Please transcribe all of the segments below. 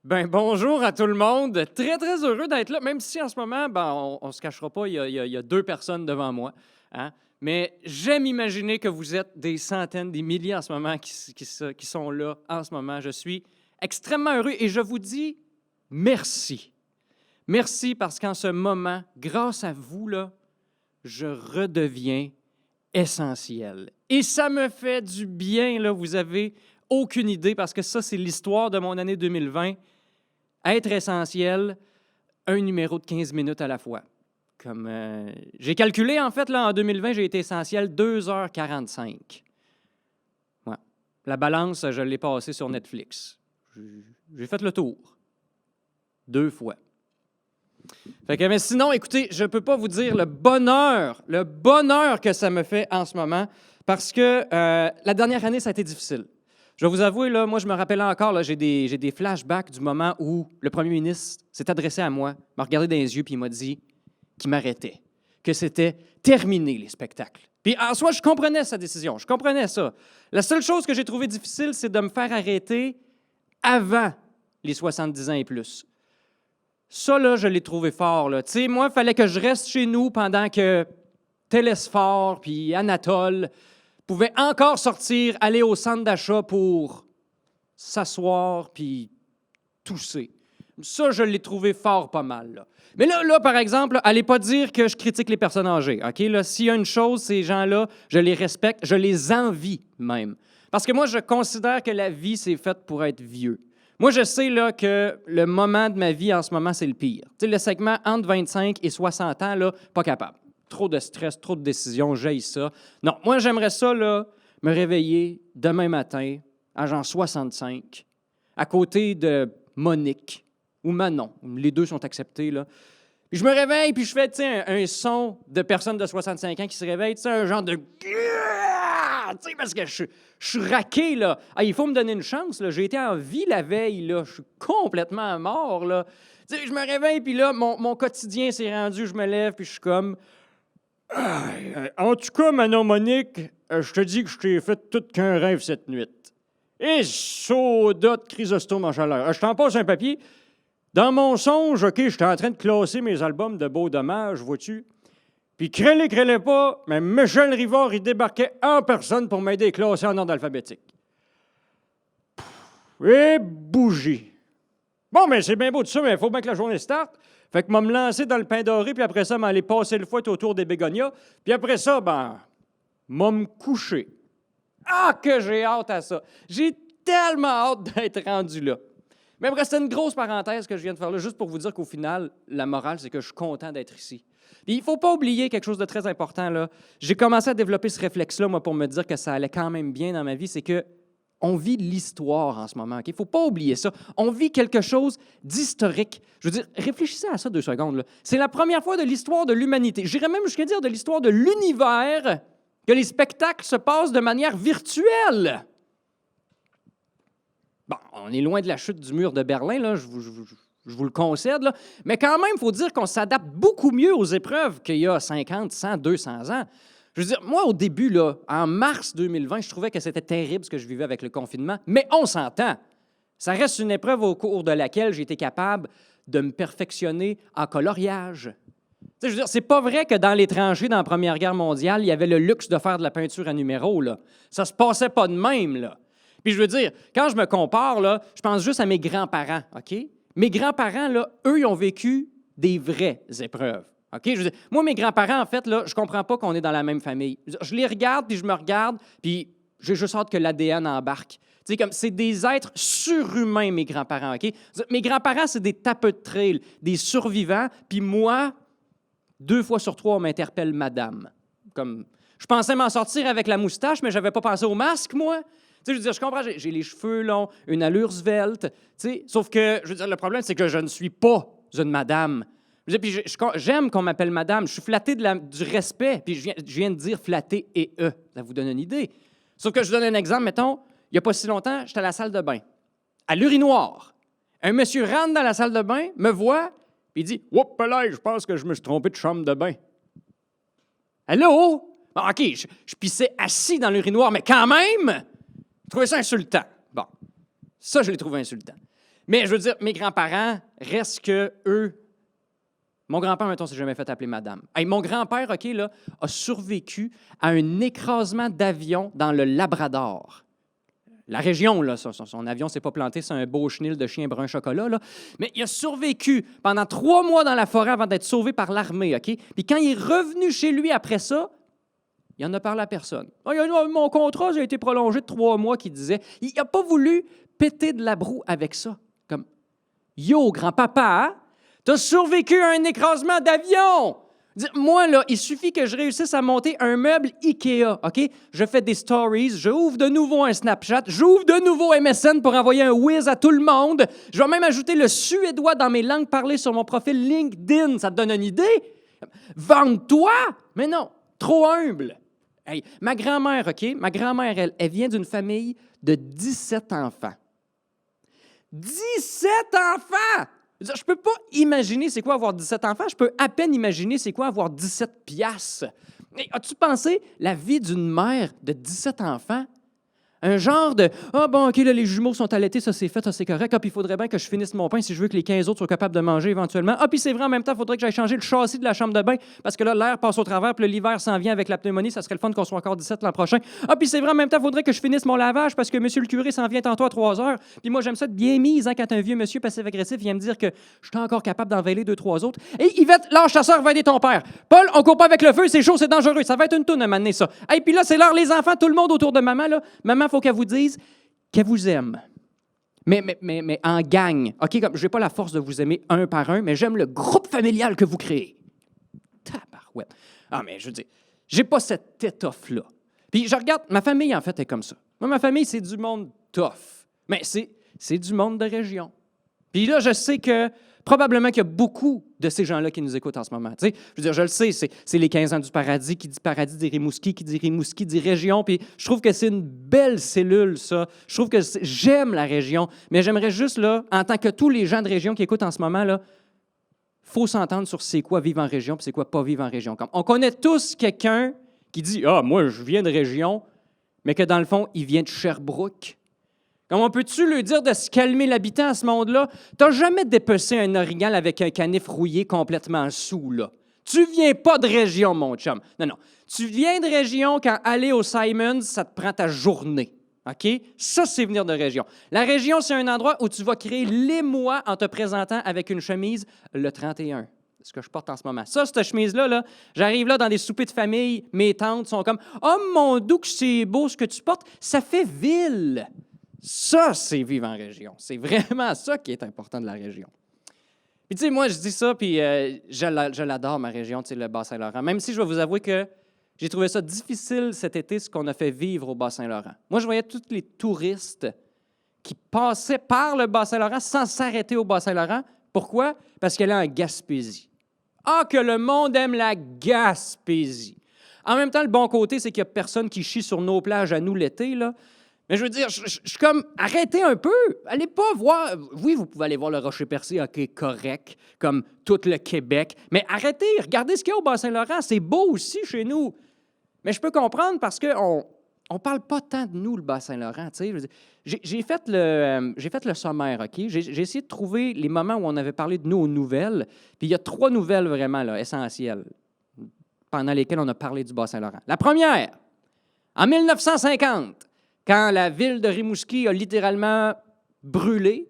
Bonjour à tout le monde. Très, très heureux d'être là, même si en ce moment, on ne se cachera pas, il y a deux personnes devant moi. Hein. Mais j'aime imaginer que vous êtes des centaines, des milliers en ce moment qui sont là en ce moment. Je suis extrêmement heureux et je vous dis merci. Merci parce qu'en ce moment, grâce à vous, là, je redeviens essentiel. Et ça me fait du bien, là, vous avez aucune idée, parce que ça, c'est l'histoire de mon année 2020. Être essentiel, un numéro de 15 minutes à la fois. Comme j'ai calculé, en fait, là, en 2020, j'ai été essentiel 2h45. Ouais. La balance, je l'ai passée sur Netflix. J'ai fait le tour. 2 fois. Mais sinon, écoutez, je ne peux pas vous dire le bonheur que ça me fait en ce moment, parce que la dernière année, ça a été difficile. Je vais vous avouer, là, moi, je me rappelle encore, là, j'ai des flashbacks du moment où le premier ministre s'est adressé à moi, m'a regardé dans les yeux, puis il m'a dit qu'il m'arrêtait, que c'était terminé, les spectacles. Puis en soi, je comprenais sa décision, je comprenais ça. La seule chose que j'ai trouvé difficile, c'est de me faire arrêter avant les 70 ans et plus. Ça, là, je l'ai trouvé fort. Tu sais, moi, il fallait que je reste chez nous pendant que Télésphore puis Anatole pouvaient encore sortir, aller au centre d'achat pour s'asseoir puis tousser. Ça, je l'ai trouvé fort pas mal. Là. Mais là, par exemple, allez pas dire que je critique les personnes âgées. OK? Là, s'il y a une chose, ces gens-là, je les respecte, je les envie même. Parce que moi, je considère que la vie, c'est faite pour être vieux. Moi, je sais là, que le moment de ma vie en ce moment, c'est le pire. Tu sais, le segment entre 25 et 60 ans, là, pas capable. Trop de stress, trop de décisions, j'haïs ça. Non, moi, j'aimerais ça, là, me réveiller demain matin, à genre 65, à côté de Monique ou Manon. Les deux sont acceptés, là. Puis je me réveille, puis je fais, tu sais, un son de personne de 65 ans qui se réveille, tu sais, un genre de... Tu sais, parce que je suis raqué, là. Ah, il faut me donner une chance, là. J'ai été en vie la veille, là. Je suis complètement mort, là. Tu sais, je me réveille, puis là, mon quotidien s'est rendu, je me lève, puis je suis comme... En tout cas, Manon Monique, je te dis que je t'ai fait tout qu'un rêve cette nuit. Et soda de Chrysostome en chaleur. Je t'en passe un papier. Dans mon songe, OK, j'étais en train de classer mes albums de Beau Dommage, vois-tu? Puis crêlez pas, mais Michel Rivard, il débarquait en personne pour m'aider à classer en ordre alphabétique. Et bougie. Bon, mais c'est bien beau tout ça, mais il faut bien que la journée starte. Fait que m'a me lancer dans le pain doré, puis après ça, m'aller passer le fouet autour des bégonias. Puis après ça, m'a me coucher. Ah, que j'ai hâte à ça. J'ai tellement hâte d'être rendu là. Mais bref, c'est une grosse parenthèse que je viens de faire là, juste pour vous dire qu'au final, la morale, c'est que je suis content d'être ici. Puis il ne faut pas oublier quelque chose de très important, là. J'ai commencé à développer ce réflexe-là, moi, pour me dire que ça allait quand même bien dans ma vie, c'est que on vit l'histoire en ce moment. Il ne faut pas oublier ça. On vit quelque chose d'historique. Je veux dire, réfléchissez à ça 2 secondes. Là. C'est la première fois de l'histoire de l'humanité. J'irais même jusqu'à dire de l'histoire de l'univers que les spectacles se passent de manière virtuelle. Bon, on est loin de la chute du mur de Berlin, là, je vous le concède, là. Mais quand même, il faut dire qu'on s'adapte beaucoup mieux aux épreuves qu'il y a 50, 100, 200 ans. Je veux dire, moi, au début, là, en mars 2020, je trouvais que c'était terrible ce que je vivais avec le confinement, mais on s'entend. Ça reste une épreuve au cours de laquelle j'ai été capable de me perfectionner en coloriage. Tu sais, je veux dire, c'est pas vrai que dans les tranchées dans la Première Guerre mondiale, il y avait le luxe de faire de la peinture à numéro, là. Ça se passait pas de même, là. Puis je veux dire, quand je me compare, là, je pense juste à mes grands-parents, OK? Mes grands-parents, là, eux, ils ont vécu des vraies épreuves. OK? Je veux dire, moi, mes grands-parents, en fait, là, je comprends pas qu'on est dans la même famille. Je les regarde, puis je me regarde, puis j'ai juste hâte que l'ADN embarque. Tu sais, comme, c'est des êtres surhumains, mes grands-parents, OK? Mes grands-parents, c'est des tapeux de trail, des survivants, puis moi, 2 fois sur 3, on m'interpelle madame. Comme, je pensais m'en sortir avec la moustache, mais j'avais pas pensé au masque, moi. Tu sais, je veux dire, je comprends, j'ai les cheveux longs, une allure svelte, tu sais, sauf que, je veux dire, le problème, c'est que je ne suis pas une madame. Je veux dire, puis j'aime qu'on m'appelle madame, je suis flatté du respect, puis je viens de dire flatté et ça vous donne une idée. Sauf que je vous donne un exemple, mettons, il n'y a pas si longtemps, j'étais à la salle de bain, à l'urinoir. Un monsieur rentre dans la salle de bain, me voit, puis il dit « Oups, là, je pense que je me suis trompé de chambre de bain. » Allô? Bon, OK, je pissais assis dans l'urinoir, mais quand même! Je trouvais ça insultant. Bon, ça, je l'ai trouvé insultant. Mais je veux dire, mes grands-parents, restent que eux. Mon grand-père, mettons, s'est jamais fait appeler madame. Hey, mon grand-père, OK, là, a survécu à un écrasement d'avion dans le Labrador. La région, là, son avion ne s'est pas planté, c'est un beau chenil de chien brun chocolat, là. Mais il a survécu pendant 3 mois dans la forêt avant d'être sauvé par l'armée, OK? Puis quand il est revenu chez lui après ça, il en a parlé à personne. Ah, mon contrat a été prolongé de 3 mois, qu'il disait. Il n'a pas voulu péter de la broue avec ça. Comme, yo, grand-papa, t'as survécu à un écrasement d'avion! Moi, là, il suffit que je réussisse à monter un meuble IKEA, OK? Je fais des stories, j'ouvre de nouveau un Snapchat, j'ouvre de nouveau MSN pour envoyer un whiz à tout le monde. Je vais même ajouter le suédois dans mes langues parlées sur mon profil LinkedIn. Ça te donne une idée? Vende-toi! Mais non, trop humble. Hey, ma grand-mère, OK? Ma grand-mère, elle vient d'une famille de 17 enfants. 17 enfants! Je ne peux pas imaginer c'est quoi avoir 17 enfants. Je peux à peine imaginer c'est quoi avoir 17 piastres. As-tu pensé la vie d'une mère de 17 enfants? Un genre de « Ah bon, OK, là, les jumeaux sont allaités, ça c'est fait, ça c'est correct. Ah, puis il faudrait bien que je finisse mon pain si je veux que les 15 autres soient capables de manger éventuellement. Ah, puis c'est vrai, en même temps, il faudrait que j'aille changer le châssis de la chambre de bain parce que là, l'air passe au travers, puis l'hiver s'en vient avec la pneumonie, ça serait le fun qu'on soit encore 17 l'an prochain. Ah, puis c'est vrai, en même temps, il faudrait que je finisse mon lavage parce que monsieur le curé s'en vient tantôt à 3 heures. Puis moi, j'aime ça être bien mise hein, quand un vieux monsieur passif-agressif vient me dire que je suis encore capable d'envailer 2-3 autres. Et Yvette, lâche ta soeur, va aider ton père. Paul, on court pas avec le feu, c'est chaud, c'est dangereux. Ça va être une toune à m'amener ça. Et puis là, c'est l'heure, les enfants, tout le monde autour de maman, là. Maman, faut qu'elle vous dise qu'elle vous aime. Mais en gang. OK, comme je n'ai pas la force de vous aimer un par un, mais j'aime le groupe familial que vous créez. Tabarouette. Ah, mais je veux dire, j'ai pas cette étoffe-là. Puis je regarde, ma famille, en fait, est comme ça. Moi, ma famille, c'est du monde tough. Mais c'est du monde de région. Puis là, je sais que probablement qu'il y a beaucoup de ces gens-là qui nous écoutent en ce moment. Tu sais, je veux dire, je le sais, c'est les 15 ans du paradis, qui dit paradis dit Rimouski, qui dit Rimouski dit région. Puis je trouve que c'est une belle cellule, ça. Je trouve que j'aime la région, mais j'aimerais juste, là, en tant que tous les gens de région qui écoutent en ce moment, là, faut s'entendre sur c'est quoi vivre en région puis c'est quoi pas vivre en région. Comme, on connaît tous quelqu'un qui dit « Ah, moi, je viens de région », mais que dans le fond, il vient de Sherbrooke. Comment peux-tu lui dire de se calmer l'habitant à ce monde-là? Tu n'as jamais dépecé un orignal avec un canif rouillé complètement sous, là. Tu viens pas de région, mon chum. Non. Tu viens de région quand aller au Simons, ça te prend ta journée. OK? Ça, c'est venir de région. La région, c'est un endroit où tu vas créer l'émoi en te présentant avec une chemise le 31. C'est ce que je porte en ce moment. Ça, cette chemise-là, là, j'arrive là dans des soupers de famille, mes tantes sont comme « Oh, mon doux, que c'est beau ce que tu portes, ça fait ville. » Ça, c'est vivre en région. C'est vraiment ça qui est important de la région. Puis, tu sais, moi, je dis ça, puis je l'adore, ma région, tu sais, le Bas-Saint-Laurent. Même si je vais vous avouer que j'ai trouvé ça difficile cet été, ce qu'on a fait vivre au Bas-Saint-Laurent. Moi, je voyais tous les touristes qui passaient par le Bas-Saint-Laurent sans s'arrêter au Bas-Saint-Laurent. Pourquoi? Parce qu'elle est en Gaspésie. Ah, que le monde aime la Gaspésie! En même temps, le bon côté, c'est qu'il n'y a personne qui chie sur nos plages à nous l'été, là. Mais je veux dire, je suis comme, arrêtez un peu. Allez pas voir. Oui, vous pouvez aller voir le Rocher Percé, OK, correct, comme tout le Québec. Mais arrêtez, regardez ce qu'il y a au Bas-Saint-Laurent. C'est beau aussi chez nous. Mais je peux comprendre parce qu'on ne parle pas tant de nous, le Bas-Saint-Laurent. J'ai fait le sommaire, OK? J'ai essayé de trouver les moments où on avait parlé de nous aux nouvelles. Puis il y a 3 nouvelles vraiment là, essentielles pendant lesquelles on a parlé du Bas-Saint-Laurent. La première, en 1950, quand la ville de Rimouski a littéralement brûlé.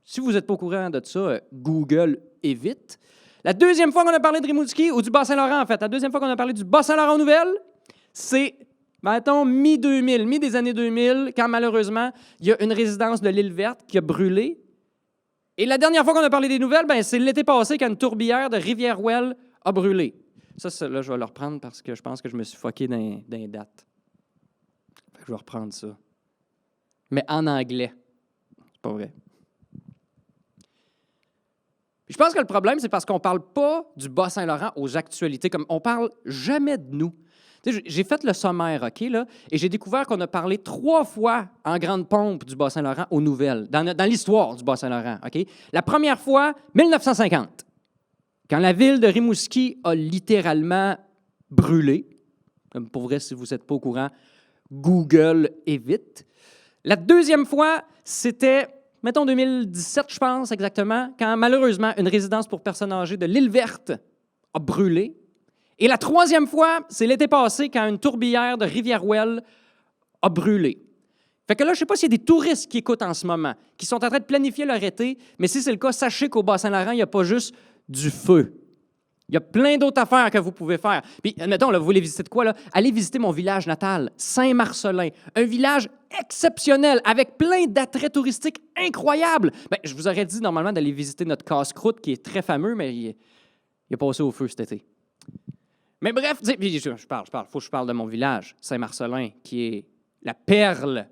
Si vous n'êtes pas au courant de ça, Google évite. La deuxième fois qu'on a parlé de Rimouski, ou du Bas-Saint-Laurent, en fait, la deuxième fois qu'on a parlé du Bas-Saint-Laurent aux nouvelles, c'est, mettons, mi-2000, mi des années 2000, quand malheureusement, il y a une résidence de l'Île Verte qui a brûlé. Et la dernière fois qu'on a parlé des nouvelles, c'est l'été passé, quand une tourbière de Rivière-Ouelle a brûlé. Ça, là, je vais le reprendre parce que je pense que je me suis foqué dans les dates. Je vais reprendre ça. Mais en anglais. C'est pas vrai. Puis je pense que le problème, c'est parce qu'on ne parle pas du Bas-Saint-Laurent aux actualités. Comme on ne parle jamais de nous. Tu sais, j'ai fait le sommaire, OK, là, et j'ai découvert qu'on a parlé 3 fois en grande pompe du Bas-Saint-Laurent aux nouvelles, dans l'histoire du Bas-Saint-Laurent, OK? La première fois, 1950, quand la ville de Rimouski a littéralement brûlé. Comme pour vrai, si vous n'êtes pas au courant, Google évite. La deuxième fois, c'était mettons 2017, je pense exactement, quand malheureusement une résidence pour personnes âgées de l'Île Verte a brûlé. Et la troisième fois, c'est l'été passé, quand une tourbière de Rivière-Ouelle a brûlé. Fait que là, je ne sais pas s'il y a des touristes qui écoutent en ce moment, qui sont en train de planifier leur été, mais si c'est le cas, sachez qu'au Bas-Saint-Laurent, il n'y a pas juste du feu. Il y a plein d'autres affaires que vous pouvez faire. Puis, admettons, là, vous voulez visiter de quoi? Là? Allez visiter mon village natal, Saint-Marcellin. Un village exceptionnel, avec plein d'attraits touristiques incroyables. Bien, je vous aurais dit normalement d'aller visiter notre casse-croûte, qui est très fameux, mais il est passé au feu cet été. Mais bref, faut que je parle de mon village, Saint-Marcellin, qui est la perle,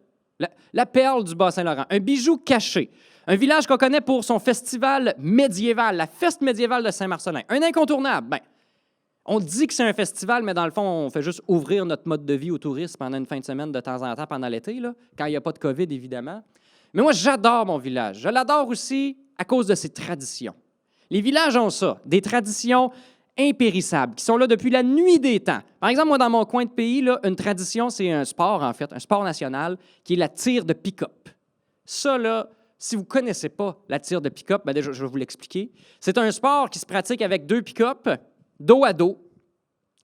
la perle du Bas-Saint-Laurent, un bijou caché. Un village qu'on connaît pour son festival médiéval, la fête médiévale de Saint-Marcellin. Un incontournable. Bien, on dit que c'est un festival, mais dans le fond, on fait juste ouvrir notre mode de vie au tourisme pendant une fin de semaine de temps en temps, pendant l'été, là, quand il n'y a pas de COVID, évidemment. Mais moi, j'adore mon village. Je l'adore aussi à cause de ses traditions. Les villages ont ça, des traditions impérissables, qui sont là depuis la nuit des temps. Par exemple, moi, dans mon coin de pays, là, une tradition, c'est un sport, en fait, un sport national, qui est la tire de pick-up. Ça, là, si vous ne connaissez pas la tire de pick-up, bien déjà, je vais vous l'expliquer. C'est un sport qui se pratique avec 2 pick-up, dos à dos,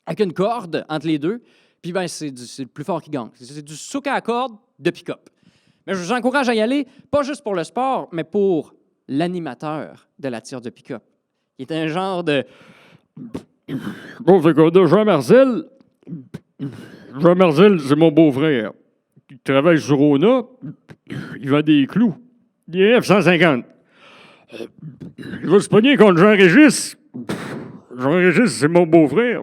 avec une corde entre les deux. Puis bien, c'est le plus fort qui gagne. C'est du souk à la corde de pick-up. Mais je vous encourage à y aller, pas juste pour le sport, mais pour l'animateur de la tire de pick-up. Il est un genre de... Bon, fait qu'on a Jean-Marcel. Jean-Marcel, c'est mon beau-frère. Il travaille sur Rona. Il vend des clous. Il est F-150. Il va se pogner contre Jean-Régis. Jean-Régis, c'est mon beau-frère.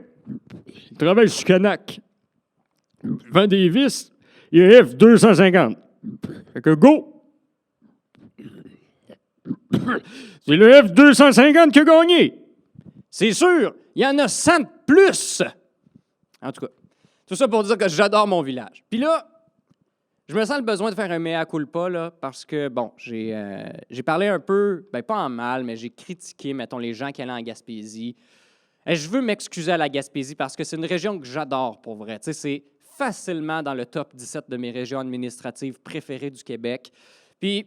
Il travaille sur Canac. Il vend des vis. Il est F-250. Fait que go! C'est le F-250 qui a gagné. C'est sûr, il y en a 100 de plus. En tout cas, tout ça pour dire que j'adore mon village. Puis là, je me sens le besoin de faire un mea culpa, là, parce que, bon, j'ai parlé un peu, ben pas en mal, mais j'ai critiqué, mettons, les gens qui allaient en Gaspésie. Et je veux m'excuser à la Gaspésie parce que c'est une région que j'adore, pour vrai. Tu sais, c'est facilement dans le top 17 de mes régions administratives préférées du Québec. Puis,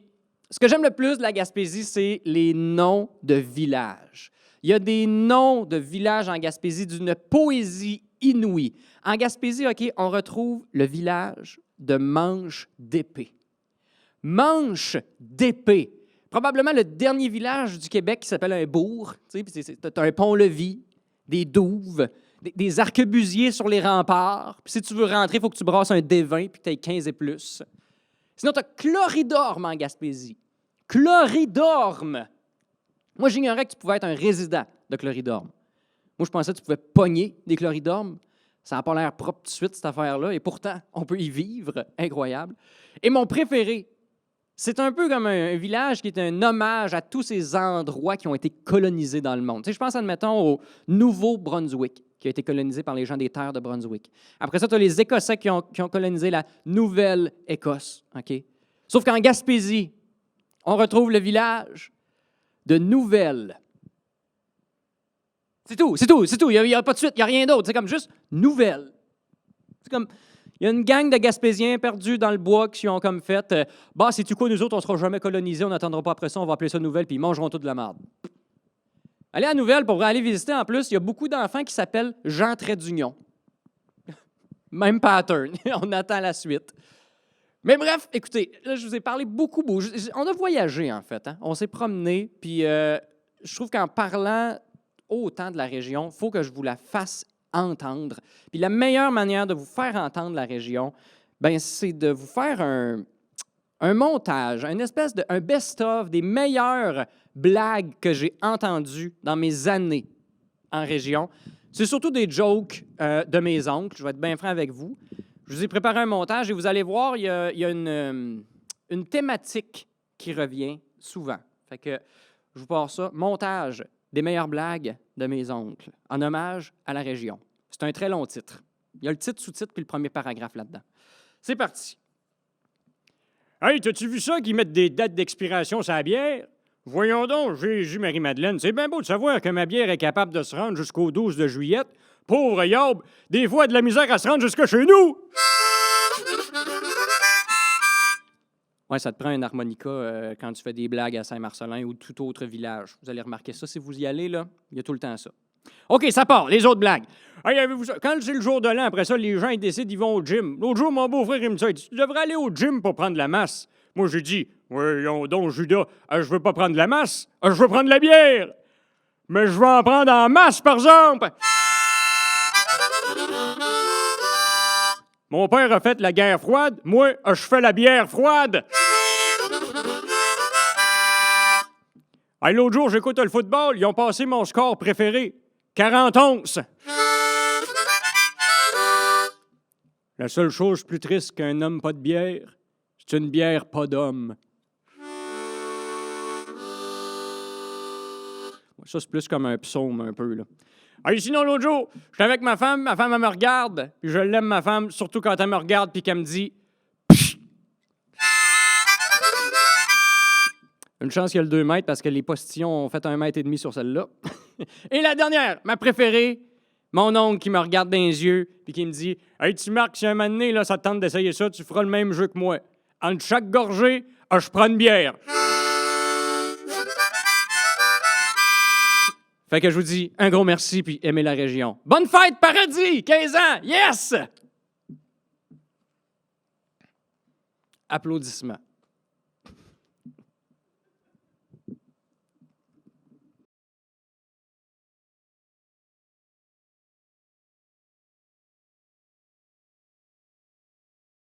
ce que j'aime le plus de la Gaspésie, c'est les noms de villages. Il y a des noms de villages en Gaspésie d'une poésie inouïe. En Gaspésie, OK, on retrouve le village de Manche d'Épée. Manche d'Épée. Probablement le dernier village du Québec qui s'appelle un bourg. Tu sais, t'as un pont-levis, des douves, des arquebusiers sur les remparts. Puis si tu veux rentrer, il faut que tu brasses un D20 puis que tu aies 15 et plus. Sinon, tu as Cloridorme en Gaspésie. Cloridorme! Moi, j'ignorais que tu pouvais être un résident de Cloridorme. Moi, je pensais que tu pouvais pogner des Cloridormes. Ça n'a pas l'air propre tout de suite, cette affaire-là. Et pourtant, on peut y vivre. Incroyable. Et mon préféré, c'est un peu comme un village qui est un hommage à tous ces endroits qui ont été colonisés dans le monde. Tu sais, je pense, admettons, au Nouveau-Brunswick, qui a été colonisé par les gens des terres de Brunswick. Après ça, tu as les Écossais qui ont colonisé la Nouvelle-Écosse. OK? Sauf qu'en Gaspésie, on retrouve le village de Nouvelle. C'est tout. Il n'y a pas de suite, il n'y a rien d'autre. C'est comme juste Nouvelle. C'est comme, il y a une gang de Gaspésiens perdus dans le bois qui ont comme fait bah, c'est-tu quoi, nous autres, on ne sera jamais colonisés, on n'attendra pas après ça, on va appeler ça Nouvelle, puis ils mangeront toute de la merde. Allez à Nouvelle pour aller visiter. En plus, il y a beaucoup d'enfants qui s'appellent Jean Trait d'Union. Même pattern. On attend la suite. Mais bref, écoutez, là, je vous ai parlé beaucoup. On a voyagé, en fait. Hein? On s'est promené. Puis je trouve qu'en parlant autant de la région, il faut que je vous la fasse entendre. Puis la meilleure manière de vous faire entendre la région, ben, c'est de vous faire un montage, une espèce de un best-of des meilleures blagues que j'ai entendues dans mes années en région. C'est surtout des jokes de mes oncles. Je vais être bien franc avec vous. Je vous ai préparé un montage et vous allez voir, il y a une thématique qui revient souvent. Fait que je vous passe ça. Montage des meilleures blagues de mes oncles en hommage à la région. C'est un très long titre. Il y a le titre, sous-titre puis le premier paragraphe là-dedans. C'est parti. Hey, t'as-tu vu ça qu'ils mettent des dates d'expiration sur la bière? Voyons donc, Jésus Marie-Madeleine, c'est bien beau de savoir que ma bière est capable de se rendre jusqu'au 12 de juillet. Pauvre Yob, des fois, de la misère à se rendre jusqu'à chez nous! Ouais, ça te prend un harmonica quand tu fais des blagues à Saint-Marcelin ou tout autre village. Vous allez remarquer ça si vous y allez, là. Il y a tout le temps ça. OK, ça part, les autres blagues. Hey, avez-vous ça? Quand c'est le jour de l'an, après ça, les gens ils décident, ils vont au gym. L'autre jour, mon beau-frère, il me dit, tu devrais aller au gym pour prendre la masse. Moi, j'ai dit, voyons donc, Judas, je veux pas prendre la masse, je veux prendre la bière. Mais je veux en prendre en masse, par exemple. Mon père a fait la guerre froide, moi, je fais la bière froide. Hey, l'autre jour, j'écoute le football, ils ont passé mon score préféré, 40-11. La seule chose plus triste qu'un homme pas de bière, c'est une bière pas d'homme. Ça, c'est plus comme un psaume, un peu, là. Hey, sinon, l'autre jour, j'étais avec ma femme, elle me regarde, puis je l'aime, ma femme, surtout quand elle me regarde, puis qu'elle me dit Psh! Une chance qu'il y a le 2 mètres, parce que les postillons ont fait 1,5 mètre sur celle-là. Et la dernière, ma préférée, mon oncle qui me regarde dans les yeux, puis qui me dit Hey, tu marques, si un moment donné, là, ça te tente d'essayer ça, tu feras le même jeu que moi. Entre chaque gorgée, je prends une bière. Fait que je vous dis un gros merci, puis aimez la région. Bonne fête, Paradis! 15 ans! Yes! Applaudissements.